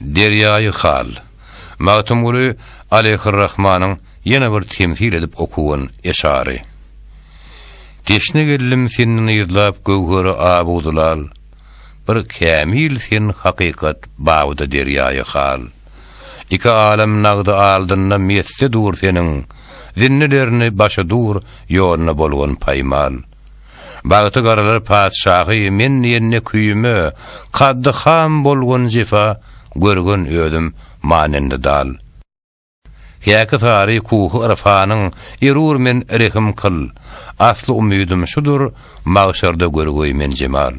Deryayı hal. Magtumguli Aleyhirrahmanyň ýene bir temsil edip okuwan eşary. Deşne gellim senin ýyzlap gowhary abudylar. Bir kämil sen hakykat bawda deryaýy hal. Iki alem nagdy aldynda messe dur senin. Zinnelerini başa dur ýoluna bolgan paýmal. Bagty garalar padşahy men ýene küýüme kaddy ham bolgan jefa görgün ödüm manende dal. Ýa-ki tary kuhu arfanyň erur men rehim kıl. Asly umydym şudur magşarda görgüy men jemal.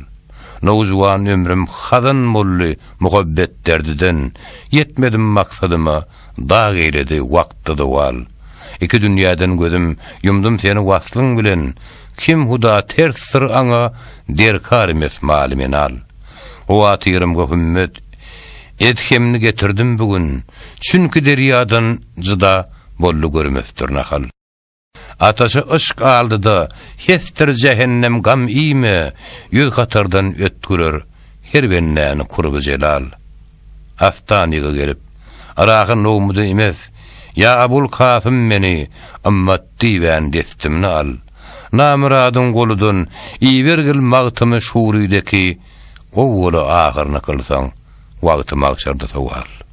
Nowjuwan ömrüm hazan molly muhabbet derdiden yetmedim maksadyma da geýledi wagtda wal. İki dünýäden gözüm yumdum seni waslyň bilen. Kim huda ters sır aňa derkar emes maly men al. O atyrymga hümmet etkemni getirdim bugün. Çünki derýadan jyda bolly görmesdir nahal. Ataşy ışk aldyda hestir cehennem gam ime ýüz gatardan ötkürer her bennäni kurby jelal. Aftanyga gelip arağın nomudy emes. Ya Abul Kasım meni ammatdi ben destimni al. Namradın goludun ibergil magtymy şuurydeki o wola ahyryny kılsaň wagty magşarda tawal.